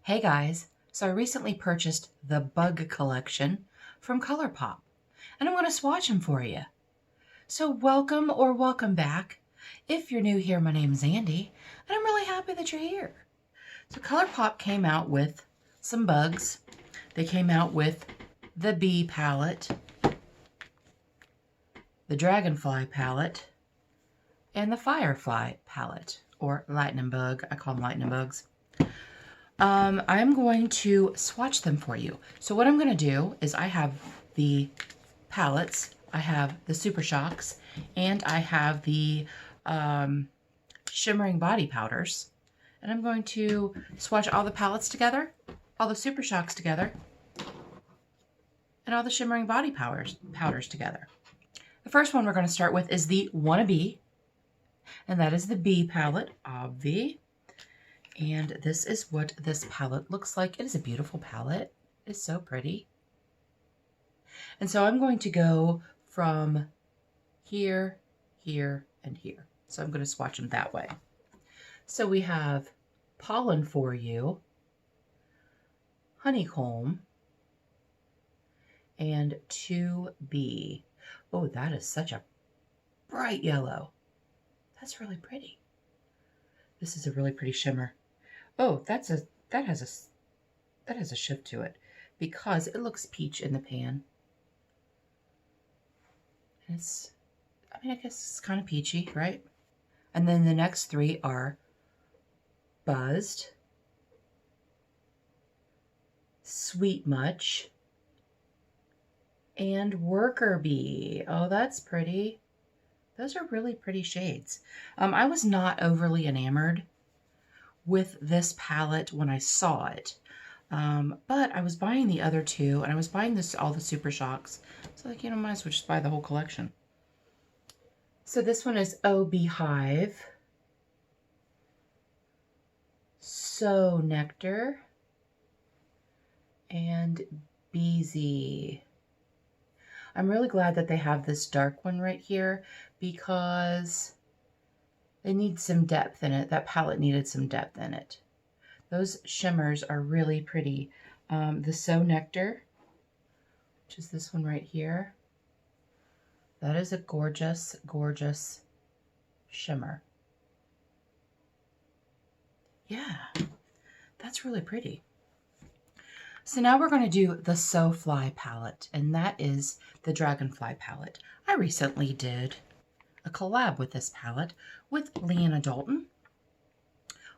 Hey guys, so I recently purchased the Bug Collection from Colourpop, and I'm going to swatch them for you. So welcome or welcome back. If you're new here, my name's Andi, and I'm really happy that you're here. So Colourpop came out with some bugs. They came out with the Bee palette, the Dragonfly palette, and the Firefly palette, or lightning bug. I call them lightning bugs. I'm going to swatch them for you. So what I'm going to do is I have the palettes, I have the Supershocks, and I have the Shimmering Body Powders. And I'm going to swatch all the palettes together, all the Supershocks together, and all the Shimmering Body Powders together. The first one we're going to start with is the Wannabe, and that is the Bee palette, obvi. And this is what this palette looks like. It is a beautiful palette. It's so pretty. And so I'm going to go from here, here, and here. So I'm going to swatch them that way. So we have Pollen for You, Honeycomb, and 2B. Oh, that is such a bright yellow. That's really pretty. This is a really pretty shimmer. Oh, that has a shift to it because it looks peach in the pan. And I guess it's kind of peachy, right? And then the next three are Buzzed, Sweet Much, and Worker Bee. Oh, that's pretty. Those are really pretty shades. I was not overly enamored with this palette when I saw it. But I was buying the other two, and I was buying all the Supershocks. So like, might as well just buy the whole collection. So this one is Oh Beehive, So Nectar, and Beezy. I'm really glad that they have this dark one right here because they need some depth in it. That palette needed some depth in it. Those shimmers are really pretty. The So Nectar, which is this one right here, that is a gorgeous, gorgeous shimmer. Yeah, that's really pretty. So now we're going to do the So Fly palette, and that is the Dragonfly palette. I recently did a collab with this palette with Leanna Dalton.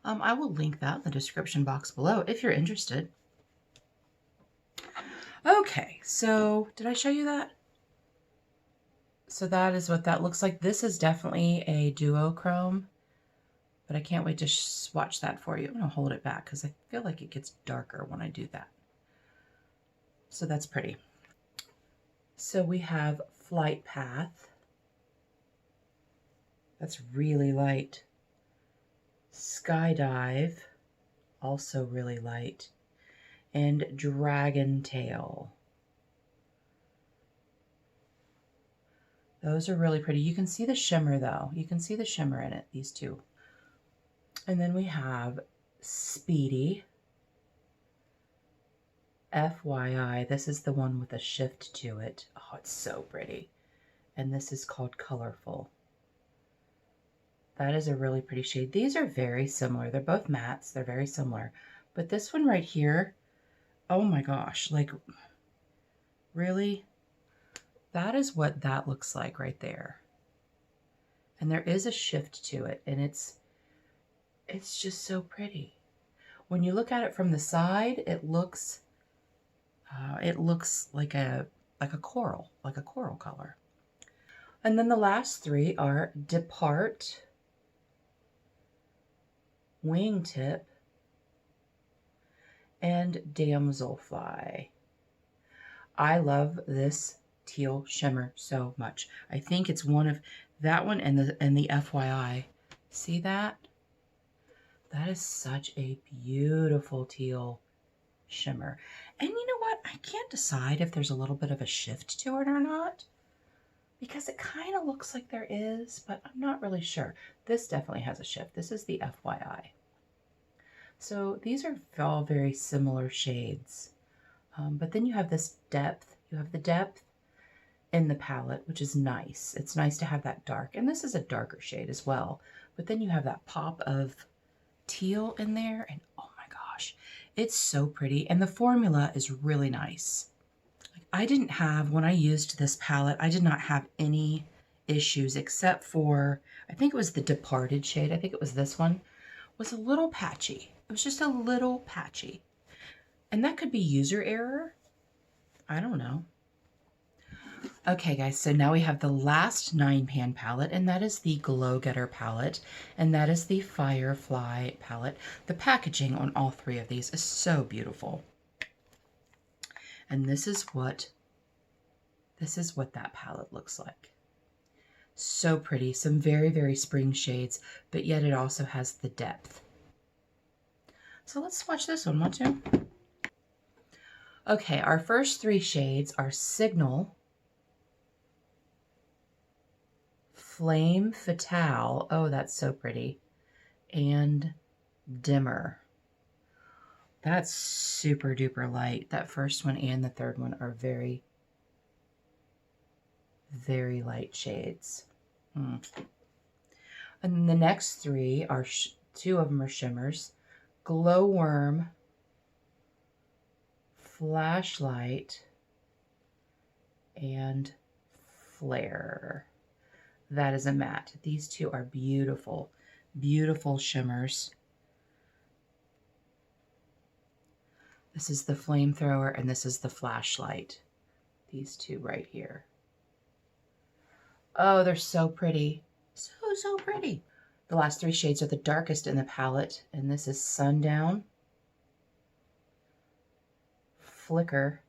I will link that in the description box below if you're interested. Okay, so did I show you that? So that is what that looks like. This is definitely a duochrome, but I can't wait to swatch that for you. I'm going to hold it back because I feel like it gets darker when I do that. So that's pretty. So we have Flight Path. That's really light. Skydive, also really light. And Dragon Tail. Those are really pretty. You can see the shimmer though. You can see the shimmer in it, these two. And then we have Speedy. FYI, this is the one with a shift to it. Oh, it's so pretty. And this is called Colorful. That is a really pretty shade. These are very similar. They're both mattes. They're very similar. But this one right here, oh my gosh, like, really? That is what that looks like right there. And there is a shift to it, and it's just so pretty. When you look at it from the side, it looks like a coral color. And then the last three are Depart, Wingtip, and Damselfly. I love this teal shimmer so much. I think it's one of that one and the FYI. See that? That is such a beautiful teal shimmer. And you know what? I can't decide if there's a little bit of a shift to it or not, because it kind of looks like there is, but I'm not really sure. This definitely has a shift. This is the FYI. So these are all very similar shades. But then you have this depth. You have the depth in the palette, which is nice. It's nice to have that dark. And this is a darker shade as well. But then you have that pop of teal in there. And oh my gosh, it's so pretty. And the formula is really nice. I didn't have, when I used this palette, I did not have any issues except for, I think it was the Departed shade. I think it was this one. Was a little patchy. It was just a little patchy. And that could be user error. I don't know. Okay, guys, so now we have the last 9-pan palette, and that is the Glow Getter palette, and that is the Firefly palette. The packaging on all three of these is so beautiful. And this is what that palette looks like. So pretty. Some very, very spring shades, but yet it also has the depth. So let's swatch this one, want to? Okay, our first three shades are Signal, Flame Fatale, oh, that's so pretty, and Dimmer. That's super duper light. That first one and the third one are very, very light shades. And the next three are, two of them are shimmers. Glowworm, Flashlight, and Flare. That is a matte. These two are beautiful, beautiful shimmers. This is the Flamethrower and this is the Flashlight. These two right here. Oh, they're so pretty. So, so pretty. The last three shades are the darkest in the palette, and this is Sundown, Flicker,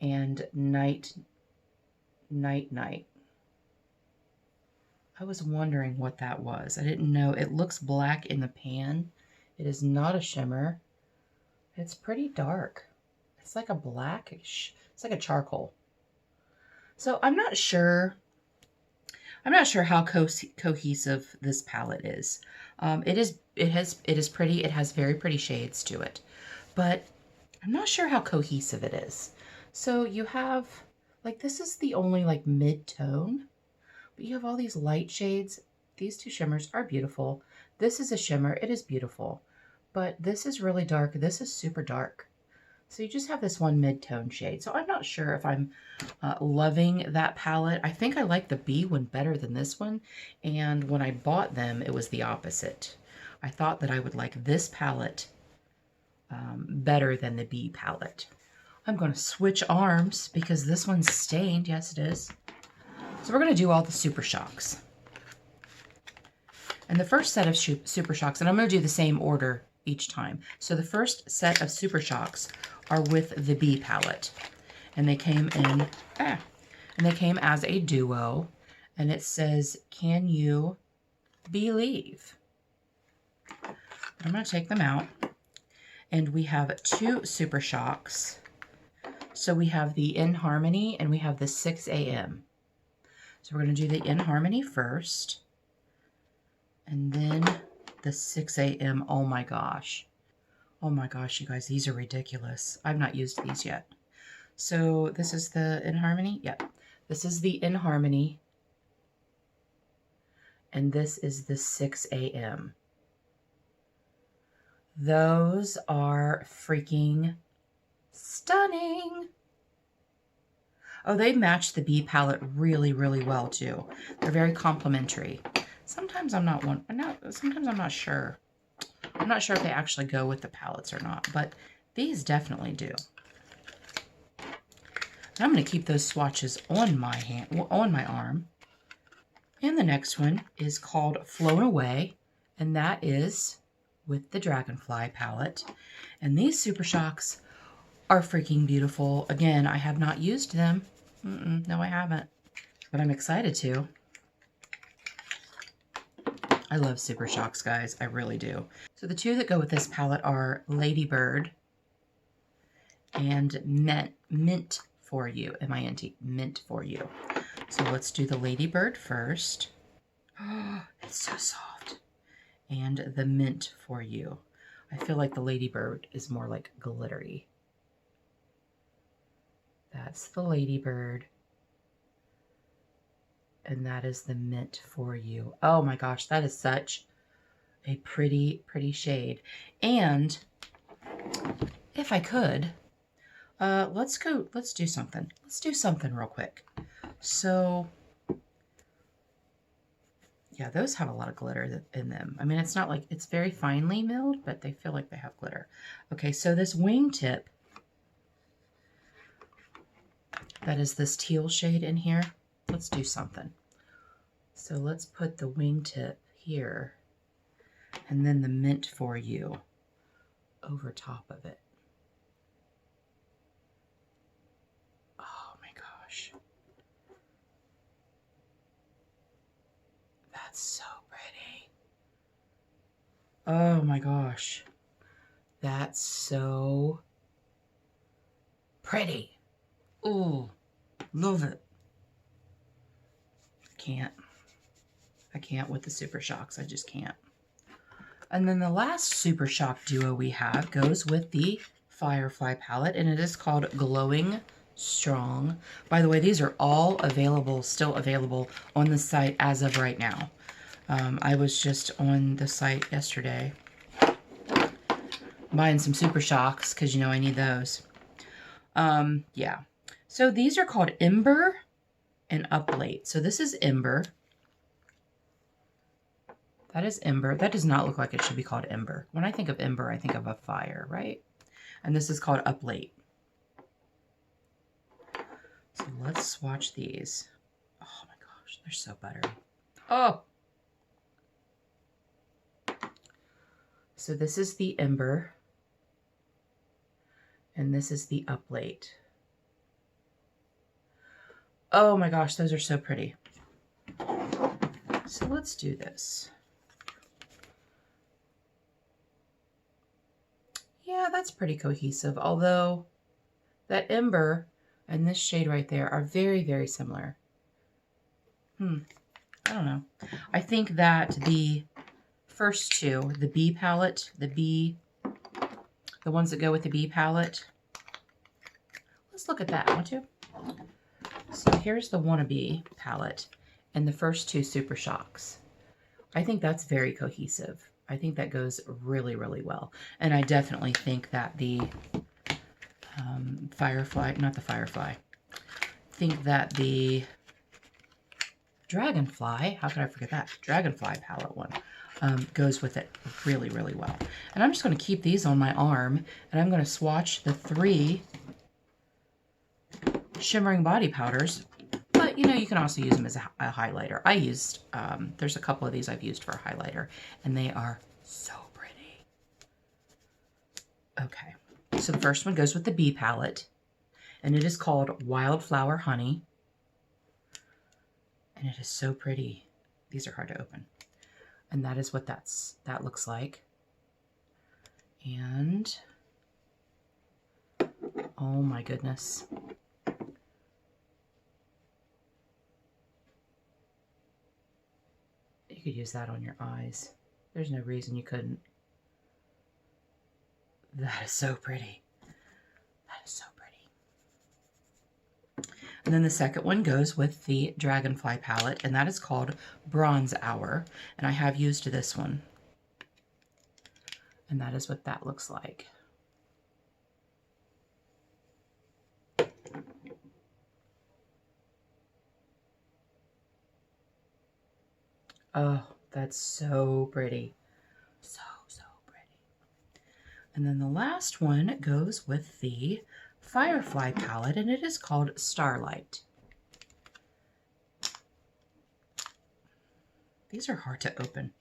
and Night. I was wondering what that was. I didn't know. It looks black in the pan. It is not a shimmer. It's pretty dark. It's like a blackish. It's like a charcoal. So I'm not sure how cohesive this palette is. It is pretty. It has very pretty shades to it, but I'm not sure how cohesive it is. So you have, like, this is the only like mid-tone, but you have all these light shades. These two shimmers are beautiful. This is a shimmer. It is beautiful, but this is really dark. This is super dark. So you just have this one mid-tone shade. So I'm not sure if I'm loving that palette. I think I like the B one better than this one. And when I bought them, it was the opposite. I thought that I would like this palette better than the B palette. I'm going to switch arms because this one's stained. Yes, it is. So we're going to do all the Supershocks. And the first set of Supershocks, and I'm going to do the same order each time. So the first set of Supershocks are with the B palette, and they came in, and they came as a duo, and it says, "Can you believe?" I'm going to take them out, and we have two Supershocks. So we have the In Harmony and we have the 6 a.m. So we're going to do the In Harmony first, and then the 6 a.m. Oh my gosh. Oh my gosh, you guys, these are ridiculous. I've not used these yet. So this is the In Harmony. Yep. This is the In Harmony. And this is the 6 a.m. Those are freaking stunning. Oh, they match the B palette really, really well too. They're very complimentary. Sometimes I'm not sometimes I'm not sure. I'm not sure if they actually go with the palettes or not, but these definitely do. And I'm going to keep those swatches on my hand, on my arm. And the next one is called Flown Away, and that is with the Dragonfly palette. And these Supershocks are freaking beautiful. Again, I have not used them. No, I haven't, but I'm excited to. I love Supershocks, guys. I really do. So the two that go with this palette are Ladybird and Mint for You. M-I-N-T. Mint for You. So let's do the Ladybird first. Oh, it's so soft. and the Mint for You. I feel like the Ladybird is more like glittery. That's the Ladybird. And that is the Mint for You. Oh my gosh, that is such a pretty, pretty shade. And if I could, let's do something. Let's do something real quick. So, yeah, those have a lot of glitter in them. I mean, it's not like, it's very finely milled, but they feel like they have glitter. Okay, so this wingtip, that is this teal shade in here. Let's do something. So let's put the wingtip here, and then the Mint for You over top of it. Oh my gosh. That's so pretty. Oh my gosh. That's so pretty. Ooh, love it. I can't with the Supershocks. I just can't. And then the last Super Shock duo we have goes with the Firefly palette, and it is called Glowing Strong. By the way, these are all available, still available on the site as of right now. I was just on the site yesterday buying some Super Shocks because, you know, I need those. Yeah. So these are called Ember and Up Late. So this is Ember. That is Ember. That does not look like it should be called Ember. When I think of Ember, I think of a fire, right? And this is called Up Late. So let's swatch these. Oh my gosh, they're so buttery. Oh! So this is the Ember. And this is the Up Late. Oh my gosh, those are so pretty. So let's do this. Yeah, that's pretty cohesive, although that Ember and this shade right there are very, very similar. I don't know. I think that the first two, the B palette, the ones that go with the B palette, let's look at that, want to? So here's the Wannabe palette and the first two Super Shocks. I think that's very cohesive. I think that goes really, really well. And I definitely think that the think that the Dragonfly, how could I forget that? Dragonfly palette one goes with it really, really well. And I'm just going to keep these on my arm, and I'm going to swatch the 3 Shimmering Body Powders. But, you know, you can also use them as a highlighter. I used, there's a couple of these I've used for a highlighter, and they are so pretty. Okay, so the first one goes with the B palette, and it is called Wildflower Honey. And it is so pretty. These are hard to open. And that is what that looks like. And, oh my goodness. You could use that on your eyes. There's no reason you couldn't. That is so pretty. That is so pretty. And then the second one goes with the Dragonfly palette, and that is called Bronze Hour. And I have used this one. And that is what that looks like. Oh, that's so pretty. So, so pretty. And then the last one goes with the Firefly palette, and it is called Starlight. These are hard to open.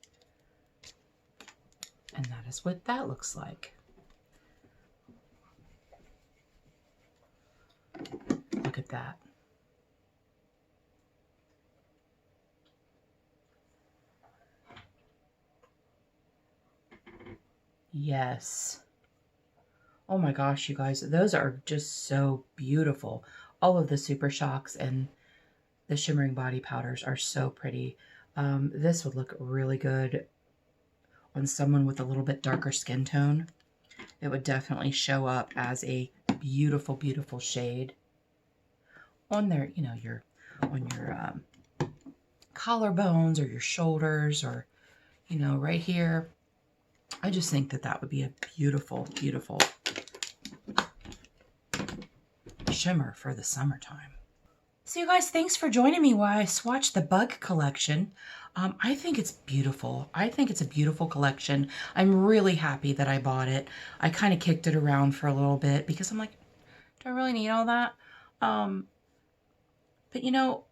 And that is what that looks like. Look at that. Yes. Oh my gosh, you guys, those are just so beautiful. All of the Super Shocks and the Shimmering Body Powders are so pretty. This would look really good on someone with a little bit darker skin tone, it would definitely show up as a beautiful, beautiful shade on their, you know, on your collarbones or your shoulders, or, you know, right here. I just think that that would be a beautiful, beautiful shimmer for the summertime. So you guys, thanks for joining me while I swatch the Bug collection. I think it's beautiful. I think it's a beautiful collection. I'm really happy that I bought it. I kind of kicked it around for a little bit because I'm like, do I really need all that? But you know,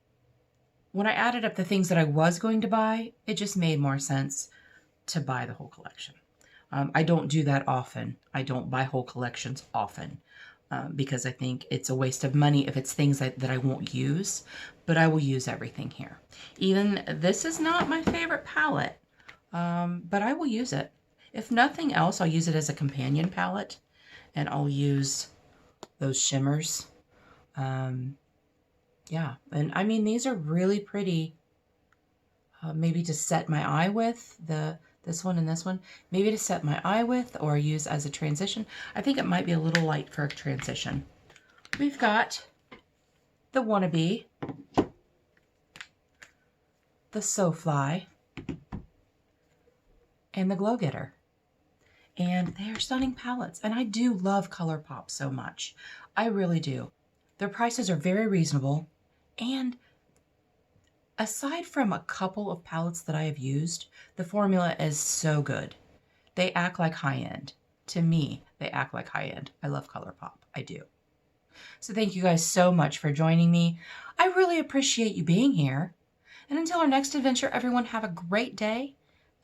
when I added up the things that I was going to buy, it just made more sense to buy the whole collection. I don't do that often. I don't buy whole collections often. Because I think it's a waste of money if it's things that I won't use, but I will use everything here. Even this is not my favorite palette, but I will use it. If nothing else, I'll use it as a companion palette, and I'll use those shimmers. Yeah, and I mean, these are really pretty, maybe to set my eye with, this one and this one, maybe to set my eye with or use as a transition. I think it might be a little light for a transition. We've got the Wannabe, the So Fly, and the Glow Getter. And they are stunning palettes. And I do love Colourpop so much. I really do. Their prices are very reasonable. And aside from a couple of palettes that I have used, the formula is so good. They act like high-end. To me, they act like high-end. I love Colourpop. I do. So thank you guys so much for joining me. I really appreciate you being here. And until our next adventure, everyone have a great day,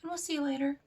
and we'll see you later.